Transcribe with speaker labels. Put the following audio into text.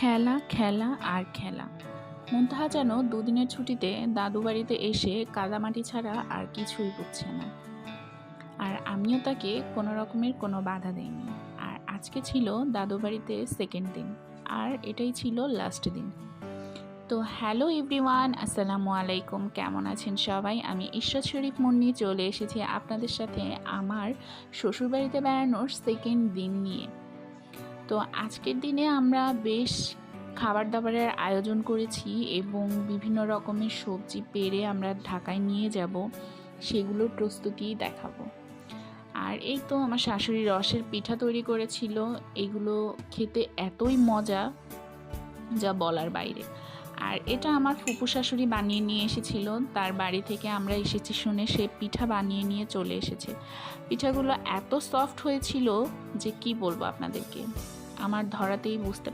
Speaker 1: খেলা খেলা আর খেলা। মুনতাহা যেন দুদিনের ছুটিতে দাদু বাড়িতে এসে কাদামাটি ছাড়া আর কিছুই বুঝছে না। আর আমিও তাকে কোনো রকমের কোনো বাধা দেইনি। আর আজকে ছিল দাদু বাড়িতে সেকেন্ড দিন, আর এটাই ছিল লাস্ট দিন। তো হ্যালো এভরিওয়ান, আসসালামু আলাইকুম। কেমন আছেন সবাই? আমি ইশরাত শরীফ মুন্নি চলে এসেছি আপনাদের সাথে আমার শ্বশুরবাড়িতে বেড়ানোর সেকেন্ড দিন নিয়ে। তো আজকের দিনে আমরা বেশ খাবার দাবারের আয়োজন করেছি এবং বিভিন্ন রকমের সবজি পেড়ে আমরা ঢাকায় নিয়ে যাব, সেগুলোর প্রস্তুতি দেখাবো। আর এই তো আমার শাশুড়ি রসের পিঠা তৈরি করেছিল, এগুলো খেতে এতই মজা যা বলার বাইরে। আর এটা আমার ফুপু শাশুড়ি বানিয়ে নিয়ে এসেছিল, তার বাড়ি থেকে আমরা এসেছি শুনে সে পিঠা বানিয়ে নিয়ে চলে এসেছে। পিঠাগুলো এত সফট হয়েছিল যে কি বলবো আপনাদেরকে, আমার ধরাতেই বুঝতে